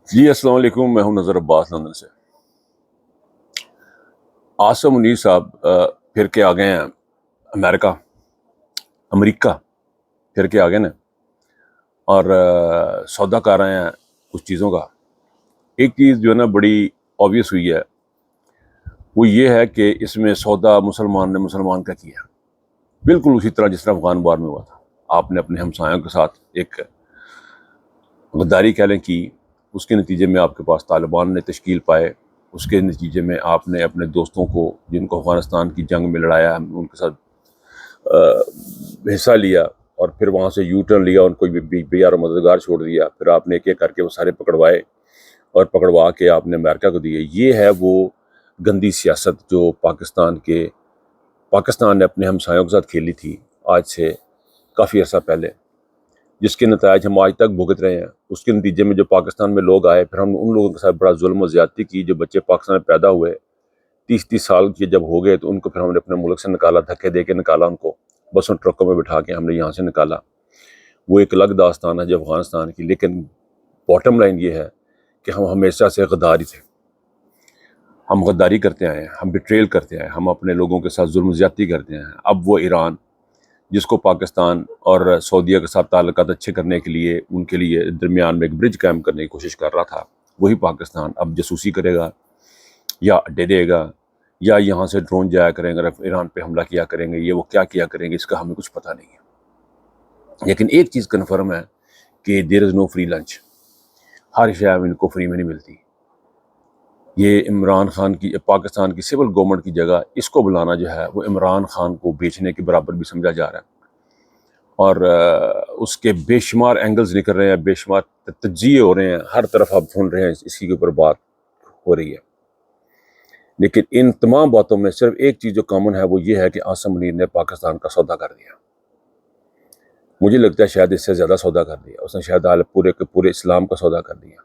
جی السلام علیکم، میں ہوں نظر عباس لندن سے۔ عاصم منیر صاحب پھر کے آ گئے ہیں امریکہ پھر کے آ گئے نا، اور سودا کر رہے ہیں کچھ چیزوں کا۔ ایک چیز جو ہے نا بڑی آبویس ہوئی ہے، وہ یہ ہے کہ اس میں سودا مسلمان نے مسلمان کا کیا، بالکل اسی طرح جس طرح افغان وار میں ہوا تھا۔ آپ نے اپنے ہمسایوں کے ساتھ ایک غداری کہہ لیں کی، اس کے نتیجے میں آپ کے پاس طالبان نے تشکیل پائے، اس کے نتیجے میں آپ نے اپنے دوستوں کو جن کو افغانستان کی جنگ میں لڑایا ان کے ساتھ حصہ لیا، اور پھر وہاں سے یو ٹرن لیا، ان کو بے یار و مددگار چھوڑ دیا، پھر آپ نے ایک ایک کر کے وہ سارے پکڑوائے اور پکڑوا کے آپ نے امریکہ کو دیے۔ یہ ہے وہ گندی سیاست جو پاکستان نے اپنے ہمسایوں کے ساتھ کھیلی تھی آج سے کافی عرصہ پہلے، جس کے نتائج ہم آج تک بھگت رہے ہیں۔ اس کے نتیجے میں جو پاکستان میں لوگ آئے، پھر ہم ان لوگوں کے ساتھ بڑا ظلم و زیادتی کی۔ جو بچے پاکستان میں پیدا ہوئے 30 سال کے جب ہو گئے تو ان کو پھر ہم نے اپنے ملک سے نکالا، دھکے دے کے نکالا، ان کو بسوں ٹرکوں میں بٹھا کے ہم نے یہاں سے نکالا۔ وہ ایک الگ داستان ہے جو افغانستان کی، لیکن باٹم لائن یہ ہے کہ ہم ہمیشہ سے غداری تھے، ہم غداری کرتے آئے ہیں، ہم بیٹریل کرتے آئے ہیں، ہم اپنے لوگوں کے ساتھ ظلم و زیادتی کرتے ہیں۔ اب وہ ایران جس کو پاکستان اور سعودیہ کے ساتھ تعلقات اچھے کرنے کے لیے، ان کے لیے درمیان میں ایک برج قائم کرنے کی کوشش کر رہا تھا، وہی پاکستان اب جاسوسی کرے گا یا اڈے دے گا، یا یہاں سے ڈرون جایا کریں گے، ایران پہ حملہ کیا کریں گے، یہ وہ کیا کیا کریں گے، اس کا ہمیں کچھ پتہ نہیں ہے۔ لیکن ایک چیز کنفرم ہے کہ دیر از نو فری لنچ، ہر شے ان کو فری میں نہیں ملتی۔ یہ عمران خان کی، پاکستان کی سول گورنمنٹ کی جگہ اس کو بلانا جو ہے وہ عمران خان کو بیچنے کے برابر بھی سمجھا جا رہا ہے، اور اس کے بے شمار اینگلز نکل رہے ہیں، بے شمار تجزیے ہو رہے ہیں، ہر طرف آپ سن رہے ہیں اس کے اوپر بات ہو رہی ہے۔ لیکن ان تمام باتوں میں صرف ایک چیز جو کامن ہے وہ یہ ہے کہ عاصم منیر نے پاکستان کا سودا کر دیا۔ مجھے لگتا ہے شاید اس سے زیادہ سودا کر دیا اس نے، شاید پورے کے پورے اسلام کا سودا کر دیا۔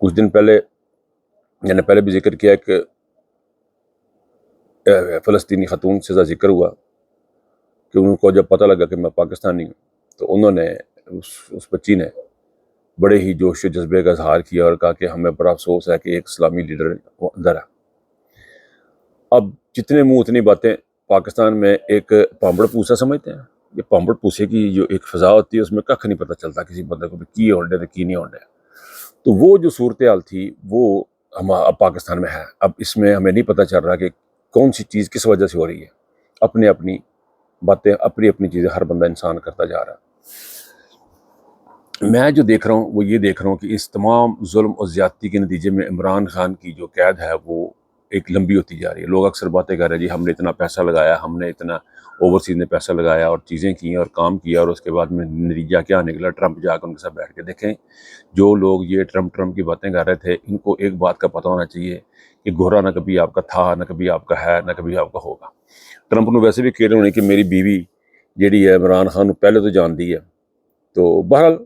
کچھ دن پہلے میں نے پہلے بھی ذکر کیا کہ فلسطینی خاتون سے ذکر ہوا کہ ان کو جب پتہ لگا کہ میں پاکستانی ہوں تو انہوں نے اس بچی نے بڑے ہی جوش و جذبے کا اظہار کیا اور کہا کہ ہمیں بڑا افسوس ہے کہ ایک اسلامی لیڈر وہ اندر ہے۔ اب جتنے منہ اتنی باتیں، پاکستان میں ایک پامبڑ پوسا سمجھتے ہیں، یہ پامبڑ پوسے کی جو ایک فضا ہوتی ہے اس میں ککھ نہیں پتہ چلتا کسی بندے کو کی ہونڈے تو کی نہیں ہونڈے۔ تو وہ جو صورتحال تھی وہ اب پاکستان میں ہے۔ اب اس میں ہمیں نہیں پتہ چل رہا کہ کون سی چیز کس وجہ سے ہو رہی ہے، اپنی اپنی باتیں، اپنی اپنی چیزیں ہر بندہ انسان کرتا جا رہا ہے۔ میں جو دیکھ رہا ہوں وہ یہ دیکھ رہا ہوں کہ اس تمام ظلم اور زیادتی کے نتیجے میں عمران خان کی جو قید ہے وہ ایک لمبی ہوتی جا رہی ہے۔ لوگ اکثر باتیں کر رہے ہیں جی ہم نے اتنا پیسہ لگایا، ہم نے اتنا اوورسیز نے پیسہ لگایا اور چیزیں کی اور کام کیا، اور اس کے بعد میں نتیجہ کیا نکلا؟ ٹرمپ جا کر ان کے ساتھ بیٹھ کے دیکھیں۔ جو لوگ یہ ٹرمپ کی باتیں کر رہے تھے، ان کو ایک بات کا پتہ ہونا چاہیے کہ گورا نہ کبھی آپ کا تھا، نہ کبھی آپ کا ہے، نہ کبھی آپ کا ہوگا۔ ٹرمپ نے ویسے بھی کہہ رہے ہونے کہ میری بیوی جیڑی ہے عمران خان پہلے تو جان دی ہے، تو بہرحال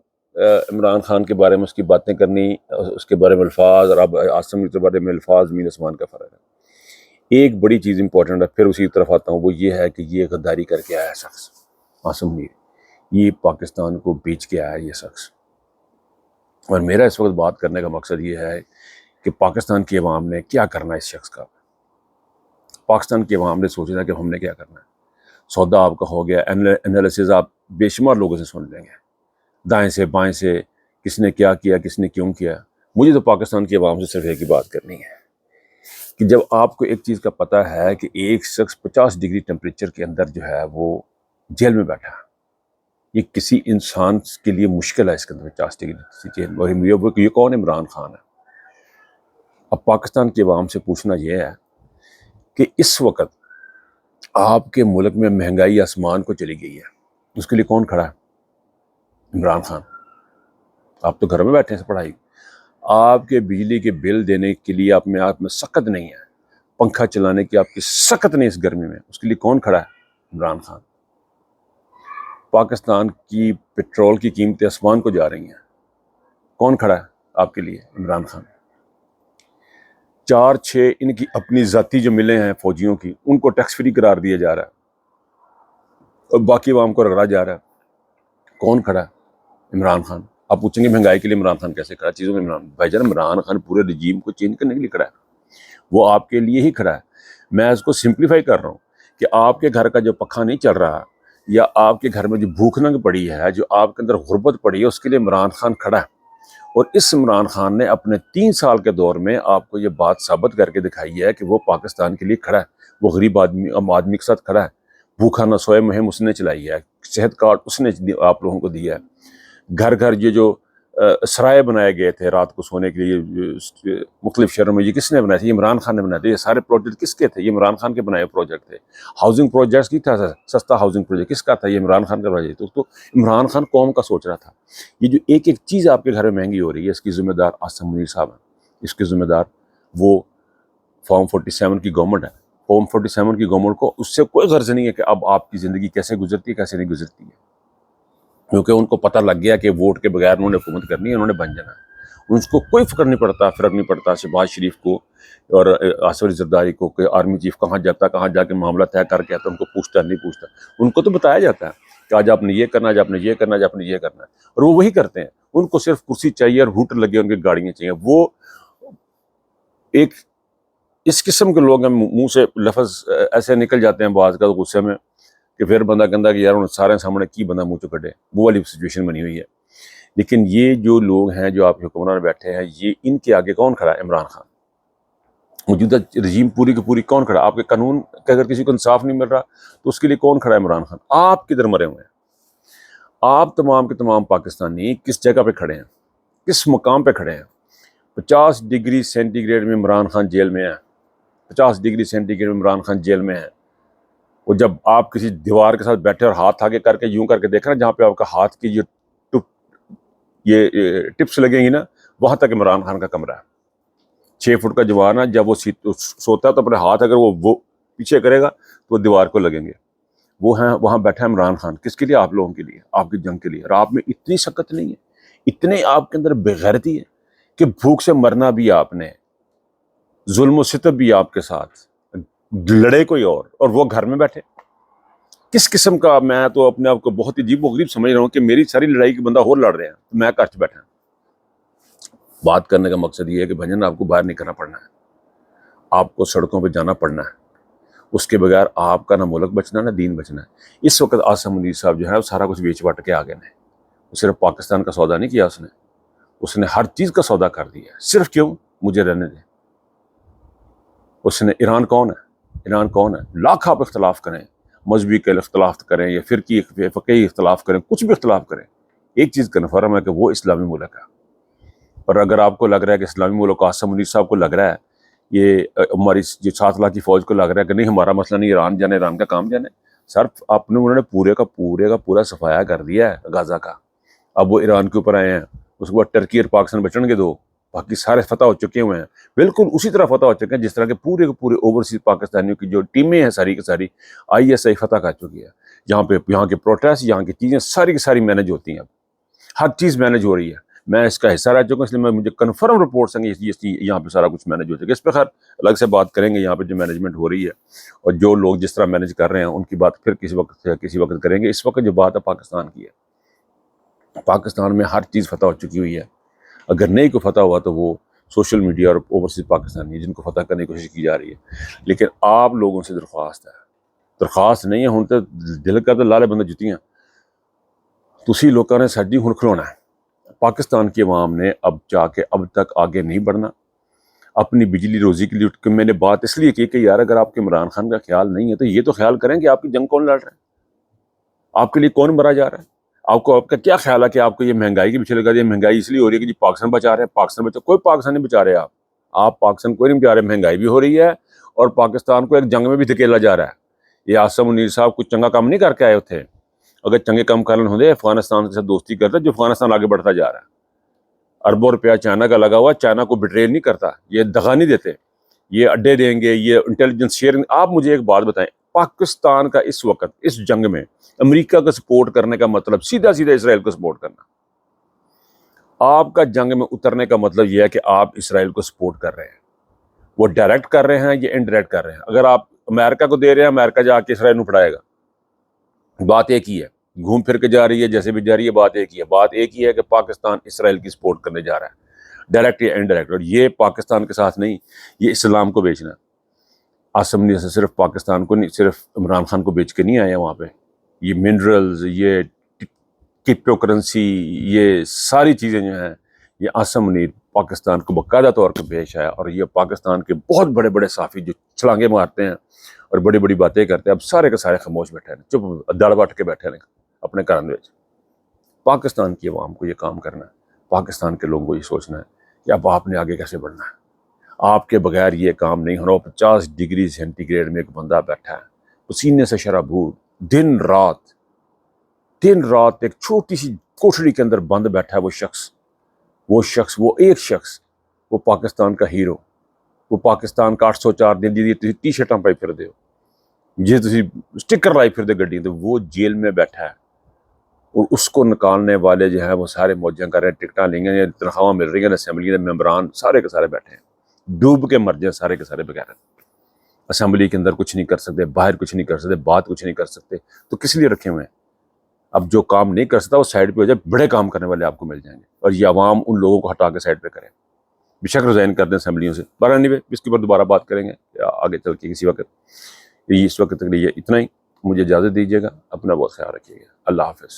عمران خان کے بارے میں اس کی باتیں کرنی، اس کے بارے میں الفاظ، اور اب عاصم کے بارے میں الفاظ، زمین آسمان کا فرق ہے۔ ایک بڑی چیز امپورٹنٹ ہے، پھر اسی طرف آتا ہوں، وہ یہ ہے کہ یہ غداری کر کے آیا شخص عاصم منیر، یہ پاکستان کو بیچ کے آیا یہ شخص۔ اور میرا اس وقت بات کرنے کا مقصد یہ ہے کہ پاکستان کی عوام نے کیا کرنا ہے اس شخص کا۔ پاکستان کی عوام نے سوچنا کہ ہم نے کیا کرنا ہے۔ سودا آپ کا ہو گیا، انالیسز آپ بے شمار لوگوں سے سن لیں گے، دائیں سے بائیں سے، کس نے کیا کیا، کس نے کیوں کیا۔ مجھے تو پاکستان کی عوام سے صرف ایک ہی بات کرنی ہے کہ جب آپ کو ایک چیز کا پتہ ہے کہ ایک شخص 50 ڈگری ٹیمپریچر کے اندر جو ہے وہ جیل میں بیٹھا ہے، یہ کسی انسان کے لیے مشکل ہے اس کے اندر 50 ڈگری جیل، اور یہ کون؟ عمران خان ہے۔ اب پاکستان کی عوام سے پوچھنا یہ ہے کہ اس وقت آپ کے ملک میں مہنگائی آسمان کو چلی گئی ہے، اس کے لیے کون کھڑا ہے؟ عمران خان۔ آپ تو گھر میں بیٹھے ہیں پڑھائی، آپ کے بجلی کے بل دینے کے لیے آپ میں سخت نہیں ہے، پنکھا چلانے کی آپ کی سخت نہیں اس گرمی میں، اس کے لیے کون کھڑا ہے؟ عمران خان۔ پاکستان کی پیٹرول کی قیمتیں آسمان کو جا رہی ہیں، کون کھڑا ہے آپ کے لیے؟ عمران خان۔ 4-6 ان کی اپنی ذاتی جو ملیں ہیں فوجیوں کی، ان کو ٹیکس فری قرار دیا جا رہا ہے اور باقی عوام کو رگڑا جا رہا ہے، کون کھڑا ہے؟ عمران خان۔ آپ پوچھیں گے مہنگائی کے لیے عمران خان کیسے کھڑا، چیزوں میں بھائی جان عمران خان پورے رجیم کو چینج کرنے کے لیے کھڑا ہے، وہ آپ کے لیے ہی کھڑا ہے۔ میں اس کو سمپلیفائی کر رہا ہوں کہ آپ کے گھر کا جو پنکھا نہیں چل رہا، یا آپ کے گھر میں جو بھوک ننگ پڑی ہے، جو آپ کے اندر غربت پڑی ہے، اس کے لیے عمران خان کھڑا ہے۔ اور اس عمران خان نے اپنے 3 سال کے دور میں آپ کو یہ بات ثابت کر کے دکھائی ہے کہ وہ پاکستان کے لیے کھڑا ہے، وہ غریب آدمی کے ساتھ کھڑا ہے۔ بھوکا نہ سوئے مہم اس نے چلائی ہے، صحت کارڈ اس نے آپ لوگوں کو دیا ہے، گھر گھر یہ جو سرائے بنائے گئے تھے رات کو سونے کے لیے مختلف شہروں میں، یہ کس نے بنائے تھے؟ یہ عمران خان نے بنائے تھے۔ یہ سارے پروجیکٹ کس کے تھے؟ یہ عمران خان کے بنائے پروجیکٹ تھے۔ ہاؤسنگ پروجیکٹس کی تھا، سستا ہاؤسنگ پروجیکٹ کس کا تھا؟ یہ عمران خان کا پروجیکٹ۔ تو عمران خان قوم کا سوچ رہا تھا۔ یہ جو ایک ایک چیز آپ کے گھر میں مہنگی ہو رہی ہے، اس کی ذمہ دار عاصم منیر صاحب ہیں، اس کی ذمہ دار وہ فارم 47 کی گورنمنٹ ہے۔ فارم 47 کی گورنمنٹ کو اس سے کوئی غرض نہیں ہے کہ اب آپ کی زندگی کیسے گزرتی ہے کیسے نہیں گزرتی ہے، کیونکہ ان کو پتہ لگ گیا کہ ووٹ کے بغیر انہوں نے حکومت کرنی ہے، انہوں نے بن جانا ہے۔ ان کو کوئی فرق نہیں پڑتا شہباز شریف کو اور آصف علی زرداری کو کہ آرمی چیف کہاں جاتا، کہاں جا کے معاملہ طے کر کے آتا، ان کو پوچھتا نہیں پوچھتا۔ ان کو تو بتایا جاتا ہے کہ آج آپ نے یہ کرنا، آج آپ نے یہ کرنا، آج آپ نے یہ کرنا ہے، اور وہ وہی کرتے ہیں۔ ان کو صرف کرسی چاہیے اور ہوٹر لگے، ان کی گاڑیاں چاہیے۔ وہ ایک اس قسم کے لوگ ہیں، منہ سے لفظ ایسے نکل جاتے ہیں بعض کا غصے میں کہ پھر بندہ کہتا کہ یار ان سارے سامنے کی بندہ منہ چ کٹے، وہ والی سچویشن بنی ہوئی ہے۔ لیکن یہ جو لوگ ہیں جو آپ کے حکمران بیٹھے ہیں، یہ ان کے آگے کون کھڑا ہے؟ عمران خان۔ موجودہ رجیم پوری کی پوری کون کھڑا ہے؟ آپ کے قانون کہ اگر کسی کو انصاف نہیں مل رہا تو اس کے لیے کون کھڑا ہے؟ عمران خان۔ آپ کدھر مرے ہوئے ہیں؟ آپ تمام کے تمام پاکستانی کس جگہ پہ کھڑے ہیں؟ کس مقام پہ کھڑے ہیں؟ 50 ڈگری سینٹی گریڈ میں عمران خان جیل میں ہے، 50 ڈگری سینٹی گریڈ میں عمران خان جیل میں ہے۔ اور جب آپ کسی دیوار کے ساتھ بیٹھے اور ہاتھ آگے کر کے یوں کر کے دیکھیں نا، جہاں پہ آپ کا ہاتھ کی یہ ٹپس لگیں گی نا، وہاں تک عمران خان کا کمرہ ہے۔ 6 فٹ کا جوان ہے، جب وہ سوتا ہے تو اپنے ہاتھ اگر وہ پیچھے کرے گا تو وہ دیوار کو لگیں گے۔ وہ ہیں وہاں بیٹھا ہے عمران خان، کس کے لیے؟ آپ لوگوں کے لیے، آپ کی جنگ کے لیے۔ اور آپ میں اتنی سخت نہیں ہے، اتنے آپ کے اندر بےغیرتی ہے کہ بھوک سے مرنا بھی آپ نے، ظلم و ستم بھی آپ کے ساتھ، لڑے کوئی اور وہ گھر میں بیٹھے۔ کس قسم کا، میں تو اپنے آپ کو بہت ہی عجیب و غریب سمجھ رہا ہوں کہ میری ساری لڑائی کے بندہ اور لڑ رہے ہیں، میں گھر بیٹھا ہوں۔ بات کرنے کا مقصد یہ ہے کہ بھجن آپ کو باہر نکلنا پڑنا ہے، آپ کو سڑکوں پہ جانا پڑنا ہے، اس کے بغیر آپ کا نہ ملک بچنا نہ دین بچنا ہے۔ اس وقت عاصم منیر صاحب جو ہے وہ سارا کچھ بیچ بٹ کے آگے نے، صرف پاکستان کا سودا نہیں کیا اس نے ہر چیز کا سودا کر دیا ہے۔ صرف کیوں؟ مجھے رہنے دیں۔ اس نے ایران کون ہے؟ ایران کون ہے؟ لاکھ آپ اختلاف کریں، مذہبی کے اختلاف کریں یا فرقی فقہی اختلاف کریں، کچھ بھی اختلاف کریں، ایک چیز کنفرم ہے کہ وہ اسلامی ملک ہے۔ اور اگر آپ کو لگ رہا ہے کہ اسلامی ملک، عاصم منیر صاحب کو لگ رہا ہے، یہ ہماری جو 7 لاکھ کی فوج کو لگ رہا ہے کہ نہیں ہمارا مسئلہ نہیں، ایران جانے، ایران کا کام جانے، سر انہوں نے پورے کا پورا صفایا کر دیا ہے غزہ کا۔ اب وہ ایران کے اوپر آئے ہیں، اس کے بعد ٹرکی اور پاکستان بچن گے دو، باقی سارے فتح ہو چکے ہوئے ہیں، بالکل اسی طرح فتح ہو چکے ہیں جس طرح کے پورے کے پورے اوورسیز پاکستانیوں کی جو ٹیمیں ہیں ساری کی ساری ISI فتح کر چکی ہے۔ یہاں کے پروٹیسٹ، یہاں کی چیزیں ساری کی ساری مینج ہوتی ہیں، اب ہر چیز مینج ہو رہی ہے۔ میں اس کا حصہ رہ چکا ہوں، اس لیے مجھے کنفرم رپورٹس ہیں کہ یہاں پہ سارا کچھ مینج ہو چکا ہے۔ اس پہ خیر الگ سے بات کریں گے، یہاں پہ جو مینجمنٹ ہو رہی ہے اور جو لوگ جس طرح مینج کر رہے ہیں ان کی بات پھر کسی وقت کریں گے۔ اس وقت جو بات ہے پاکستان کی ہے، پاکستان میں ہر چیز فتح ہو چکی ہوئی ہے۔ اگر نہیں کو فتح ہوا تو وہ سوشل میڈیا اور اوورسیز پاکستانی ہے جن کو فتح کرنے کی کوشش کی جا رہی ہے۔ لیکن آپ لوگوں سے درخواست نہیں ہے، ہوں تو دل کر تو لالے بندے جتیاں تسی لوگوں نے ساڈی ہن کھلونا ہے۔ پاکستان کی عوام نے اب تک آگے نہیں بڑھنا۔ اپنی بجلی روزی کے لیے میں نے بات اس لیے کی کہ یار اگر آپ کے عمران خان کا خیال نہیں ہے تو یہ تو خیال کریں کہ آپ کی جنگ کون لڑ رہا ہے، آپ کے لیے کون مرا جا رہا ہے۔ آپ کا کیا خیال ہے کہ آپ کو یہ مہنگائی کے پیچھے لگا دیا؟ مہنگائی اس لیے ہو رہی ہے کہ جی پاکستان بچا رہے ہیں، کوئی پاکستان نہیں بچا رہے، آپ پاکستان کوئی نہیں بچا رہے۔ مہنگائی بھی ہو رہی ہے اور پاکستان کو ایک جنگ میں بھی دھکیلا جا رہا ہے۔ یہ عاصم منیر صاحب کچھ چنگا کام نہیں کر کے آئے تھے، اگر چنگے کام کرنے ہوتے افغانستان کے ساتھ دوستی کرتا، جو افغانستان آگے بڑھتا جا رہا ہے، اربوں روپیہ چائنا کا لگا ہوا، چائنا کو بٹریل نہیں کرتا، یہ دغا نہیں دیتے، یہ اڈے دیں گے، یہ انٹیلیجنس شیئرنگ۔ آپ مجھے ایک بات بتائیں، پاکستان کا اس وقت اس جنگ میں امریکہ کو سپورٹ کرنے کا مطلب سیدھا اسرائیل کو سپورٹ کرنا۔ آپ کا جنگ میں اترنے کا مطلب یہ ہے کہ آپ اسرائیل کو سپورٹ کر رہے ہیں، وہ ڈائریکٹ کر رہے ہیں یا انڈائریکٹ کر رہے ہیں۔ اگر آپ امریکہ کو دے رہے ہیں، امریکہ جا کے اسرائیل کو پڑھائے گا، بات ایک ہی ہے۔ گھوم پھر کے جا رہی ہے جیسے بھی جا رہی ہے، بات ایک ہی ہے کہ پاکستان اسرائیل کی سپورٹ کرنے جا رہا ہے، ڈائریکٹ یا انڈائریکٹ، اور یہ پاکستان کے ساتھ نہیں، یہ اسلام کو بیچنا ہے۔ آصم نے صرف پاکستان کو نہیں، صرف عمران خان کو بیچ کے نہیں آیا وہاں پہ، یہ منرلز، یہ کرپٹو کرنسی، یہ ساری چیزیں جو ہیں یہ آصم منیر پاکستان کو باقاعدہ طور پہ پیش آیا، اور یہ پاکستان کے بہت بڑے بڑے صحافی جو چھلانگے مارتے ہیں اور بڑی بڑی باتیں کرتے ہیں، اب سارے کے سارے خاموش بیٹھے ہیں، چپ دڑ بٹ کے بیٹھے ہیں اپنے گھراں وچ۔ پاکستان کی عوام کو یہ کام کرنا ہے، پاکستان کے لوگوں کو یہ سوچنا ہے کہ اب آپ نے آگے کیسے بڑھنا ہے، آپ کے بغیر یہ کام نہیں ہونا۔ 50 ڈگری سینٹی گریڈ میں ایک بندہ بیٹھا ہے، پسینے سے شرابور، دن رات ایک چھوٹی سی کوٹھڑی کے اندر بند بیٹھا ہے، وہ ایک شخص وہ پاکستان کا ہیرو، وہ پاکستان کا 804 دن جی ٹی شرٹاں پائی پھر دے ہو، جی تسی سٹکر لائی پھر دے گڈی تے، وہ جیل میں بیٹھا ہے، اور اس کو نکالنے والے جو ہیں وہ سارے موجیں کر رہے ہیں، ٹکٹاں لیں گے، تنخواہ مل رہی ہیں، اسمبلی کے ممبران سارے کے سارے بیٹھے ہیں، ڈوب کے مر جائیں سارے کے سارے بغیر، اسمبلی کے اندر کچھ نہیں کر سکتے، باہر کچھ نہیں کر سکتے، بات کچھ نہیں کر سکتے، تو کس لیے رکھے ہوئے ہیں؟ اب جو کام نہیں کر سکتا وہ سائڈ پہ ہو جائے، بڑے کام کرنے والے آپ کو مل جائیں گے، اور یہ عوام ان لوگوں کو ہٹا کے سائڈ پہ کرے، بے شک ریزائن کر دیں اسمبلیوں سے۔ بہرحال نہیں، اس کے اوپر دوبارہ بات کریں گے آگے چل کے کسی وقت۔ اس وقت تک لیے اتنا ہی، مجھے اجازت دیجیے گا، اپنا بہت خیال رکھیے گا، اللہ حافظ۔